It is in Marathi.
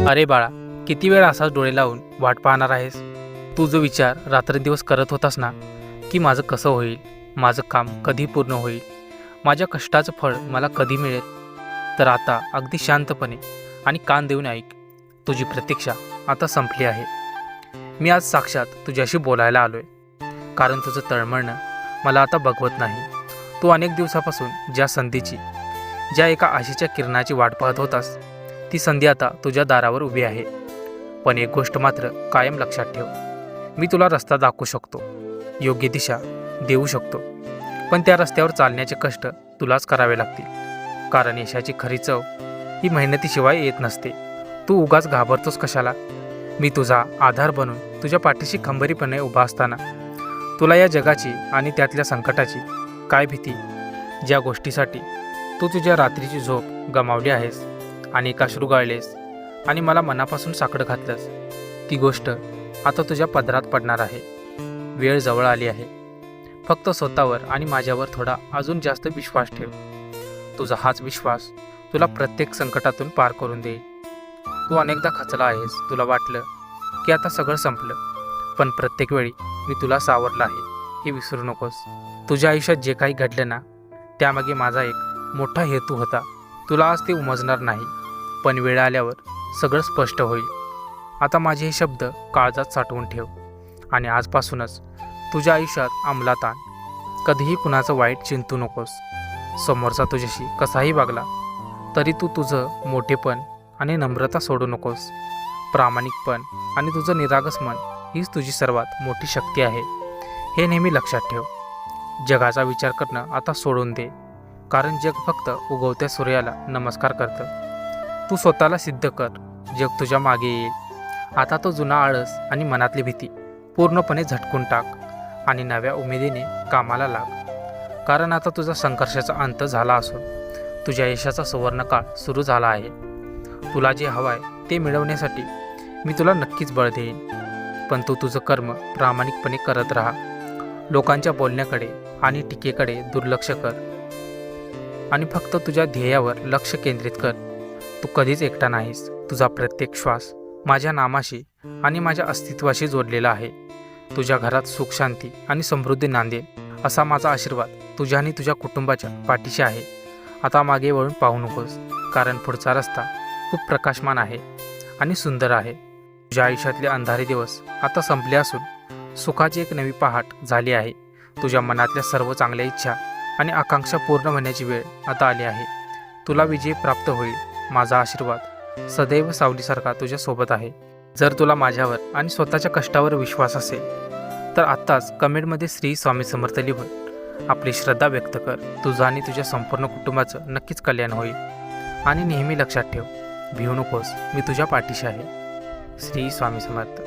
अरे बाळा, किती वेळ असाच डोळे लावून वाट पाहणार आहेस? तू जो विचार रात्रंदिवस करत होतास ना, की माझं कसं होईल, माझं काम कधी पूर्ण होईल, माझ्या कष्टाचं फळ मला कधी मिळेल, तर आता अगदी शांतपणे आणि कान देऊन ऐक. तुझी प्रतीक्षा आता संपली आहे. मी आज साक्षात तुझ्याशी बोलायला आलोय, कारण तुझं तळमळणं मला आता बघवत नाही. तू अनेक दिवसापासून ज्या संधीची, ज्या एका आशेच्या किरणाची वाट पाहत होतास, ती संधी आता तुझ्या दारावर उभी आहे. पण एक गोष्ट मात्र कायम लक्षात ठेव, मी तुला रस्ता दाखवू शकतो, योग्य दिशा देऊ शकतो, पण त्या रस्त्यावर चालण्याचे कष्ट तुलाच करावे लागतील. कारण यशाची खरी चव ही मेहनतीशिवाय येत नसते. तू उगाच घाबरतोस कशाला? मी तुझा आधार बनून तुझ्या पाठीशी खंबीरपणे उभा असताना तुला या जगाची आणि त्यातल्या संकटाची काय भीती? ज्या गोष्टीसाठी तू तुझ्या रात्रीची झोप गमावली आहेस, आणि अश्रू गाळलेस आणि मला मनापासून साकडं घातलंस, ती गोष्ट आता तुझ्या पदरात पडणार आहे. वेळ जवळ आली आहे. फक्त स्वतःवर आणि माझ्यावर थोडा अजून जास्त विश्वास ठेव. तुझा हाच विश्वास तुला प्रत्येक संकटातून पार करून देईल. तू अनेकदा खचला आहेस, तुला वाटलं की आता सगळं संपलं, पण प्रत्येक वेळी मी तुला सावरलं आहे, हे विसरू नकोस. तुझ्या आयुष्यात जे काही घडलं ना, त्यामागे माझा एक मोठा हेतू होता. तुला आज ते उमजणार नाही, पण वेळ आल्यावर सगळं स्पष्ट होईल. आता माझे हे शब्द काळजात साठवून ठेव, आणि आजपासूनच तुझ्या आयुष्यात अंमलात आण. कधीही कुणाचं वाईट चिंतू नकोस. समोरचा तुझ्याशी कसाही वागला तरी तू तुझं मोठेपण आणि नम्रता सोडू नकोस. प्रामाणिकपण आणि तुझं निरागस मन हीच तुझी सर्वात मोठी शक्ती आहे, हे नेहमी लक्षात ठेव. जगाचा विचार करणं आता सोडून दे, कारण जग फक्त उगवत्या सूर्याला नमस्कार करतं. तू स्वतःला सिद्ध कर, जग तुझ्या मागे येईल. आता तो जुना आळस आणि मनातली भीती पूर्णपणे झटकून टाक, आणि नव्या उमेदीने कामाला लाग. कारण आता तुझा संघर्षाचा अंत झाला असून तुझ्या यशाचा सुवर्णकाळ सुरू झाला आहे. तुला जे हवं आहे ते मिळवण्यासाठी मी तुला नक्कीच बळ देईन, पण तू तुझं कर्म प्रामाणिकपणे करत राहा. लोकांच्या बोलण्याकडे आणि टीकेकडे दुर्लक्ष कर, आणि फक्त तुझ्या ध्येयावर लक्ष केंद्रित कर. तू कधीच एकटा नाहीस. तुझा प्रत्येक श्वास माझ्या नामाशी आणि माझ्या अस्तित्वाशी जोडलेला आहे. तुझ्या घरात सुख, शांती आणि समृद्धी नांदेल असा माझा आशीर्वाद तुझ्या आणि तुझ्या कुटुंबाच्या पाठीशी आहे. आता मागे वळून पाहू नकोस, कारण पुढचा रस्ता खूप प्रकाशमान आहे आणि सुंदर आहे. तुझ्या आयुष्यातले अंधारे दिवस आता संपले असून सुखाची एक नवी पहाट झाली आहे. तुझ्या मनातल्या सर्व चांगल्या इच्छा आणि आकांक्षा पूर्ण होण्याची वेळ आता आली आहे. तुला विजय प्राप्त होईल. माझा आशीर्वाद सदैव सावलीसारखा तुझ्या सोबत आहे. जर तुला माझ्यावर आणि स्वतःच्या कष्टावर विश्वास असेल तर आत्ताच कमेंटमध्ये श्री स्वामी समर्थ लिहून आपली श्रद्धा व्यक्त कर. तुझं आणि तुझ्या संपूर्ण कुटुंबाचं नक्कीच कल्याण होईल. आणि नेहमी लक्षात ठेव, भिवू नकोस, मी तुझ्या पाठीशी आहे. श्री स्वामी समर्थ.